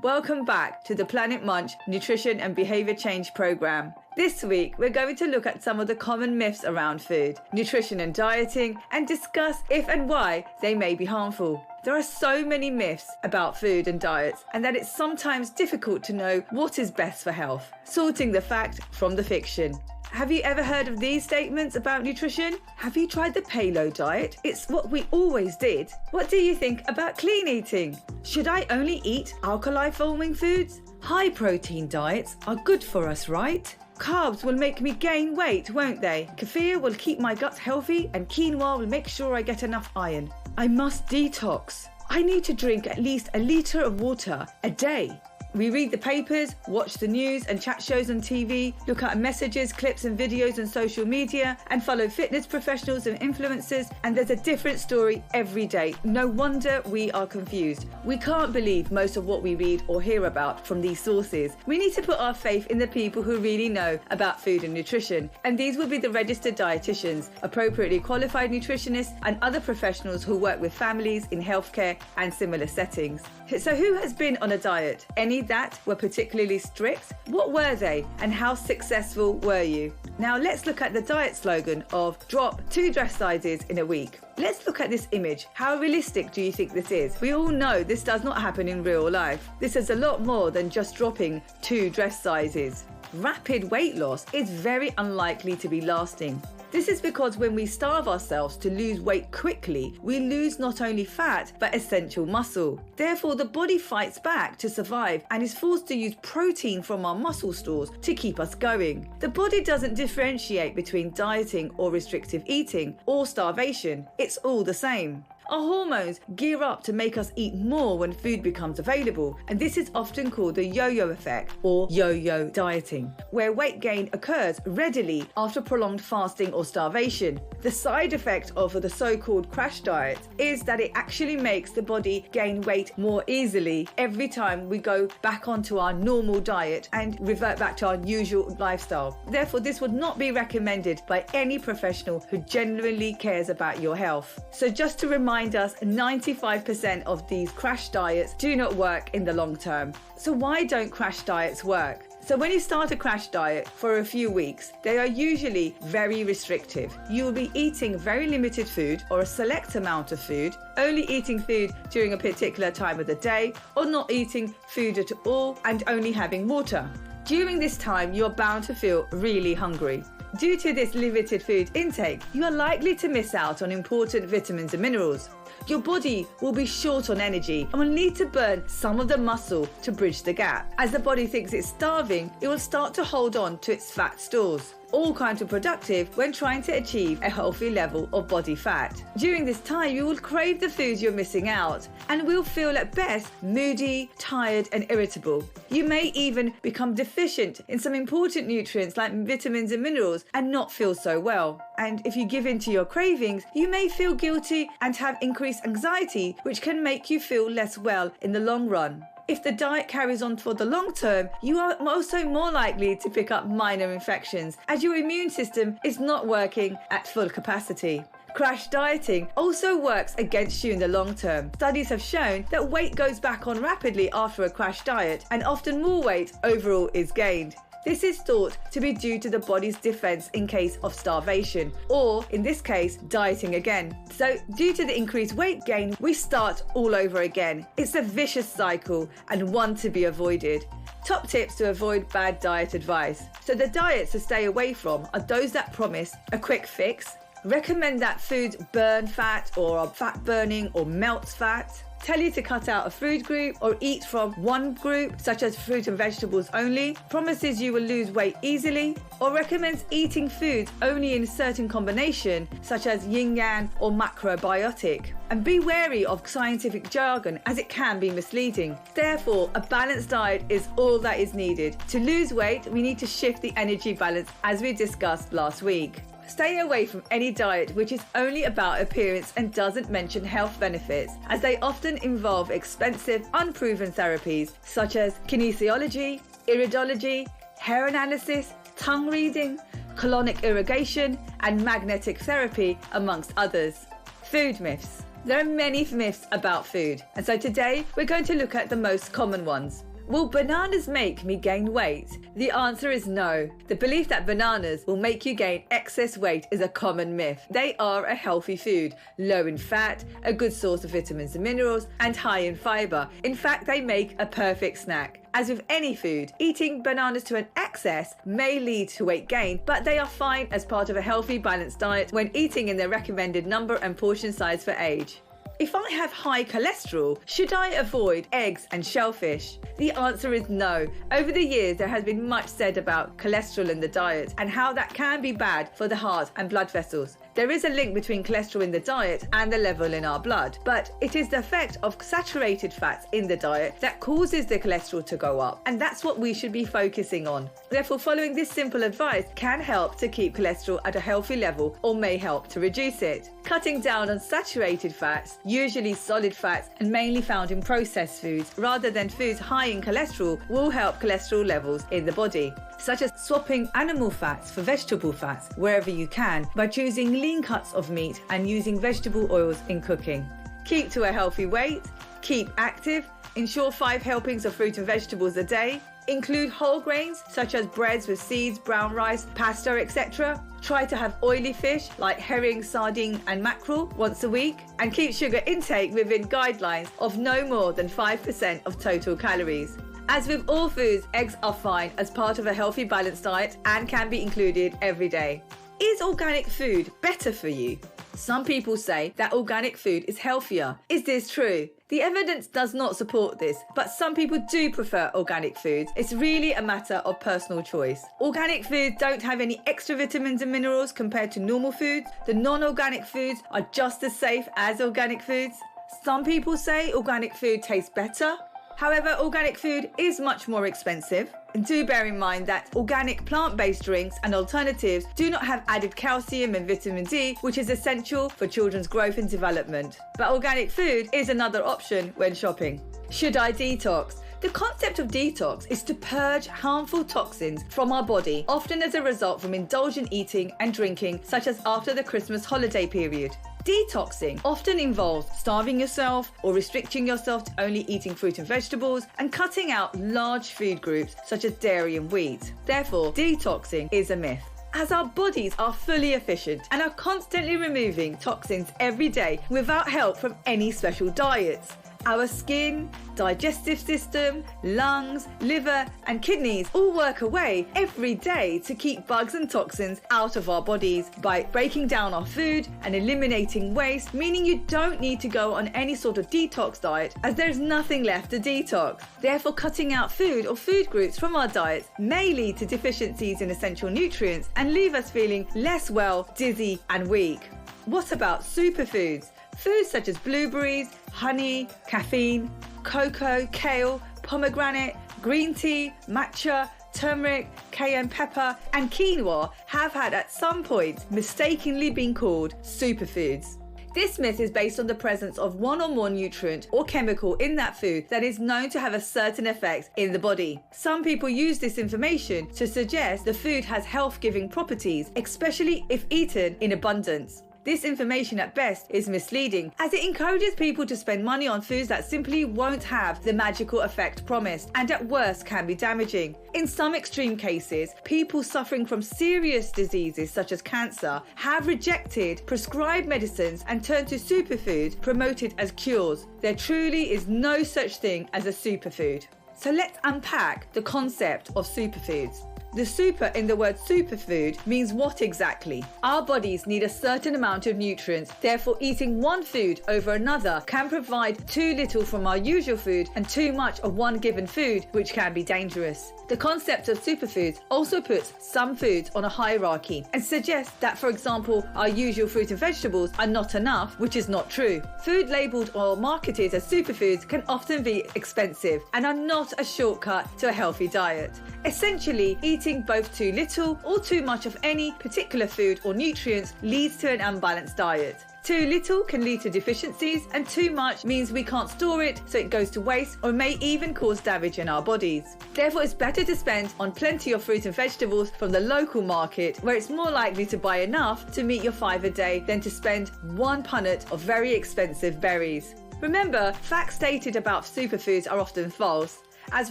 Welcome back to the Planet Munch Nutrition and Behaviour Change Programme. This week, we're going to look at some of the common myths around food, nutrition and dieting, and discuss if and why they may be harmful. There are so many myths about food and diets, and that it's sometimes difficult to know what is best for health, sorting the fact from the fiction. Have you ever heard of these statements about nutrition? Have you tried the paleo diet? It's what we always did. What do you think about clean eating? Should I only eat alkali-forming foods? High protein diets are good for us, right? Carbs will make me gain weight, won't they? Kefir will keep my gut healthy and quinoa will make sure I get enough iron. I must detox. I need to drink at least a litre of water a day. We read the papers, watch the news and chat shows on TV, look at messages, clips and videos on social media, and follow fitness professionals and influencers, and there's a different story every day. No wonder we are confused. We can't believe most of what we read or hear about from these sources. We need to put our faith in the people who really know about food and nutrition, and these will be the registered dietitians, appropriately qualified nutritionists, and other professionals who work with families in healthcare and similar settings. So who has been on a diet? Any that were particularly strict? What were they and how successful were you? Now let's look at the diet slogan of drop 2 dress sizes in a week. Let's look at this image. How realistic do you think this is? We all know this does not happen in real life. This is a lot more than just dropping 2 dress sizes. Rapid weight loss is very unlikely to be lasting. This is because when we starve ourselves to lose weight quickly, we lose not only fat, but essential muscle. Therefore, the body fights back to survive and is forced to use protein from our muscle stores to keep us going. The body doesn't differentiate between dieting or restrictive eating or starvation. It's all the same. Our hormones gear up to make us eat more when food becomes available, and this is often called the yo-yo effect or yo-yo dieting, where weight gain occurs readily after prolonged fasting or starvation. The side effect of the so-called crash diet is that it actually makes the body gain weight more easily every time we go back onto our normal diet and revert back to our usual lifestyle. Therefore, this would not be recommended by any professional who genuinely cares about your health. So just to remind us, 95% of these crash diets do not work in the long term. So why don't crash diets work? So when you start a crash diet for a few weeks, they are usually very restrictive. You will be eating very limited food or a select amount of food, only eating food during a particular time of the day, or not eating food at all and only having water. During this time, you're bound to feel really hungry. Due to this limited food intake, you are likely to miss out on important vitamins and minerals. Your body will be short on energy and will need to burn some of the muscle to bridge the gap. As the body thinks it's starving, it will start to hold on to its fat stores, all counterproductive when trying to achieve a healthy level of body fat. During this time, you will crave the foods you're missing out and will feel at best moody, tired and irritable. You may even become deficient in some important nutrients like vitamins and minerals and not feel so well. And if you give in to your cravings, you may feel guilty and have increased anxiety, which can make you feel less well in the long run. If the diet carries on for the long term, you are also more likely to pick up minor infections as your immune system is not working at full capacity. Crash dieting also works against you in the long term. Studies have shown that weight goes back on rapidly after a crash diet, and often more weight overall is gained. This is thought to be due to the body's defense in case of starvation, or in this case, dieting again. So due to the increased weight gain, we start all over again. It's a vicious cycle and one to be avoided. Top tips to avoid bad diet advice. So the diets to stay away from are those that promise a quick fix, recommend that foods burn fat or are fat burning or melts fat, tell you to cut out a food group or eat from one group, such as fruit and vegetables only, promises you will lose weight easily, or recommends eating foods only in a certain combination, such as yin-yang or macrobiotic. And be wary of scientific jargon, as it can be misleading. Therefore, a balanced diet is all that is needed. To lose weight, we need to shift the energy balance, as we discussed last week. Stay away from any diet which is only about appearance and doesn't mention health benefits, as they often involve expensive, unproven therapies such as kinesiology, iridology, hair analysis, tongue reading, colonic irrigation, and magnetic therapy, amongst others. Food myths. There are many myths about food, and so today we're going to look at the most common ones. Will bananas make me gain weight? The answer is no. The belief that bananas will make you gain excess weight is a common myth. They are a healthy food, low in fat, a good source of vitamins and minerals, and high in fiber. In fact, they make a perfect snack. As with any food, eating bananas to an excess may lead to weight gain, but they are fine as part of a healthy, balanced diet when eating in their recommended number and portion size for age. If I have high cholesterol, should I avoid eggs and shellfish? The answer is no. Over the years, there has been much said about cholesterol in the diet and how that can be bad for the heart and blood vessels. There is a link between cholesterol in the diet and the level in our blood, but it is the effect of saturated fats in the diet that causes the cholesterol to go up, and that's what we should be focusing on. Therefore, following this simple advice can help to keep cholesterol at a healthy level or may help to reduce it. Cutting down on saturated fats, usually solid fats and mainly found in processed foods, rather than foods high in cholesterol, will help cholesterol levels in the body, such as swapping animal fats for vegetable fats wherever you can by choosing lean cuts of meat and using vegetable oils in cooking. Keep to a healthy weight, keep active, ensure 5 helpings of fruit and vegetables a day, include whole grains such as breads with seeds, brown rice, pasta, etc. Try to have oily fish like herring, sardine and mackerel once a week, and keep sugar intake within guidelines of no more than 5% of total calories. As with all foods, eggs are fine as part of a healthy, balanced diet and can be included every day. Is organic food better for you? Some people say that organic food is healthier. Is this true? The evidence does not support this, but some people do prefer organic foods. It's really a matter of personal choice. Organic foods don't have any extra vitamins and minerals compared to normal foods. The non-organic foods are just as safe as organic foods. Some people say organic food tastes better. However, organic food is much more expensive. And do bear in mind that organic plant-based drinks and alternatives do not have added calcium and vitamin D, which is essential for children's growth and development. But organic food is another option when shopping. Should I detox? The concept of detox is to purge harmful toxins from our body, often as a result from indulgent eating and drinking, such as after the Christmas holiday period. Detoxing often involves starving yourself or restricting yourself to only eating fruit and vegetables and cutting out large food groups such as dairy and wheat. Therefore, detoxing is a myth, as our bodies are fully efficient and are constantly removing toxins every day without help from any special diets. Our skin, digestive system, lungs, liver and kidneys all work away every day to keep bugs and toxins out of our bodies by breaking down our food and eliminating waste, meaning you don't need to go on any sort of detox diet as there's nothing left to detox. Therefore, cutting out food or food groups from our diets may lead to deficiencies in essential nutrients and leave us feeling less well, dizzy and weak. What about superfoods? Foods such as blueberries, honey, caffeine, cocoa, kale, pomegranate, green tea, matcha, turmeric, cayenne pepper, and quinoa have had at some point mistakenly been called superfoods. This myth is based on the presence of one or more nutrient or chemical in that food that is known to have a certain effect in the body. Some people use this information to suggest the food has health-giving properties, especially if eaten in abundance. This information at best is misleading, as it encourages people to spend money on foods that simply won't have the magical effect promised, and at worst can be damaging. In some extreme cases, people suffering from serious diseases such as cancer have rejected prescribed medicines and turned to superfoods promoted as cures. There truly is no such thing as a superfood. So let's unpack the concept of superfoods. The super in the word superfood means what exactly? Our bodies need a certain amount of nutrients, therefore eating one food over another can provide too little from our usual food and too much of one given food, which can be dangerous. The concept of superfoods also puts some foods on a hierarchy and suggests that, for example, our usual fruit and vegetables are not enough, which is not true. Food labelled or marketed as superfoods can often be expensive and are not a shortcut to a healthy diet. Essentially, eating both too little or too much of any particular food or nutrients leads to an unbalanced diet. Too little can lead to deficiencies, and too much means we can't store it, so it goes to waste or may even cause damage in our bodies. Therefore, it's better to spend on plenty of fruit and vegetables from the local market, where it's more likely to buy enough to meet your 5 a day than to spend one punnet of very expensive berries. Remember, facts stated about superfoods are often false. as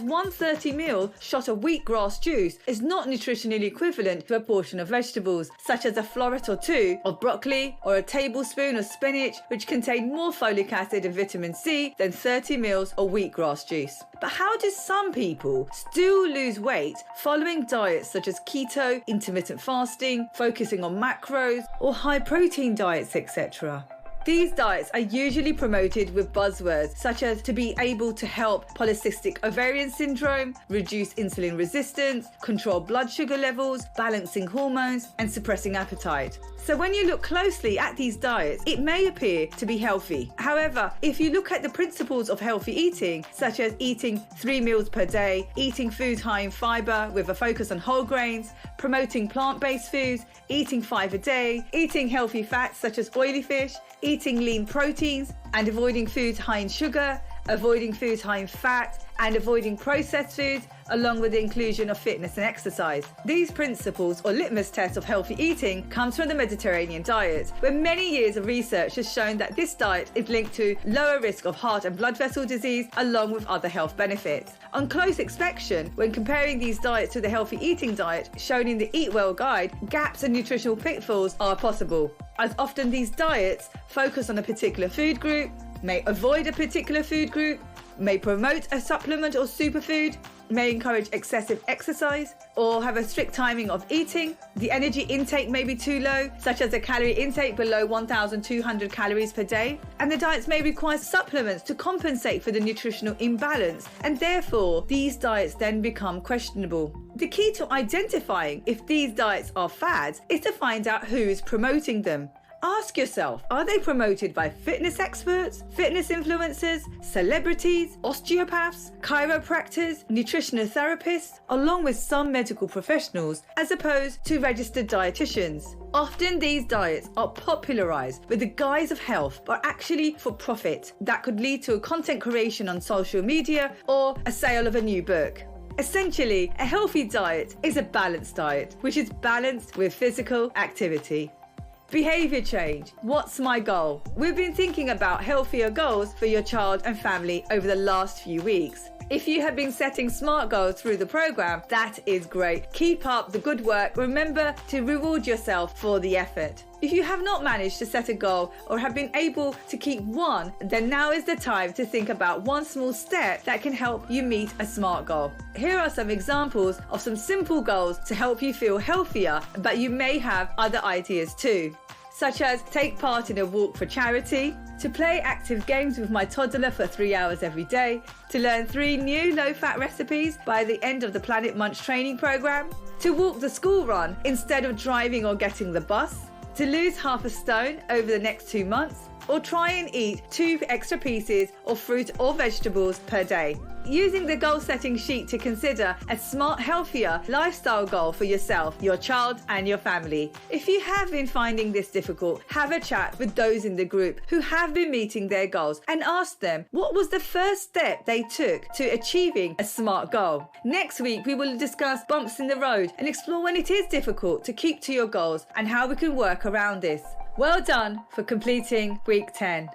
130ml shot of wheatgrass juice is not nutritionally equivalent to a portion of vegetables, such as a floret or two of broccoli or a tablespoon of spinach, which contain more folic acid and vitamin C than 30ml of wheatgrass juice. But how do some people still lose weight following diets such as keto, intermittent fasting, focusing on macros, or high protein diets, etc.? These diets are usually promoted with buzzwords such as to be able to help polycystic ovarian syndrome, reduce insulin resistance, control blood sugar levels, balancing hormones, and suppressing appetite. So when you look closely at these diets, it may appear to be healthy. However, if you look at the principles of healthy eating, such as eating 3 meals per day, eating foods high in fiber with a focus on whole grains, promoting plant-based foods, eating 5 a day, eating healthy fats such as oily fish, eating lean proteins, and avoiding foods high in sugar, avoiding foods high in fat, and avoiding processed foods, along with the inclusion of fitness and exercise. These principles, or litmus tests of healthy eating, comes from the Mediterranean diet, where many years of research has shown that this diet is linked to lower risk of heart and blood vessel disease, along with other health benefits. On close inspection, when comparing these diets to the healthy eating diet shown in the Eat Well guide, gaps and nutritional pitfalls are possible, as often these diets focus on a particular food group, may avoid a particular food group, may promote a supplement or superfood, may encourage excessive exercise, or have a strict timing of eating. The energy intake may be too low, such as a calorie intake below 1,200 calories per day, and the diets may require supplements to compensate for the nutritional imbalance, and therefore these diets then become questionable. The key to identifying if these diets are fads is to find out who is promoting them. Ask yourself, are they promoted by fitness experts, fitness influencers, celebrities, osteopaths, chiropractors, nutritional therapists, along with some medical professionals, as opposed to registered dietitians? Often these diets are popularized with the guise of health, but actually for profit that could lead to a content creation on social media or a sale of a new book. Essentially, a healthy diet is a balanced diet, which is balanced with physical activity. Behavior change. What's my goal? We've been thinking about healthier goals for your child and family over the last few weeks. If you have been setting SMART goals through the program, that is great. Keep up the good work. Remember to reward yourself for the effort. If you have not managed to set a goal or have been able to keep one, then now is the time to think about one small step that can help you meet a SMART goal. Here are some examples of some simple goals to help you feel healthier, but you may have other ideas too, such as take part in a walk for charity, to play active games with my toddler for 3 hours every day, to learn 3 new low-fat recipes by the end of the Planet Munch training program, to walk the school run instead of driving or getting the bus, to lose half a stone over the next 2 months, or try and eat 2 extra pieces of fruit or vegetables per day. Using the goal setting sheet to consider a smart, healthier lifestyle goal for yourself, your child, and your family. If you have been finding this difficult, have a chat with those in the group who have been meeting their goals and ask them what was the first step they took to achieving a SMART goal. Next week, we will discuss bumps in the road and explore when it is difficult to keep to your goals and how we can work around this. Well done for completing week 10.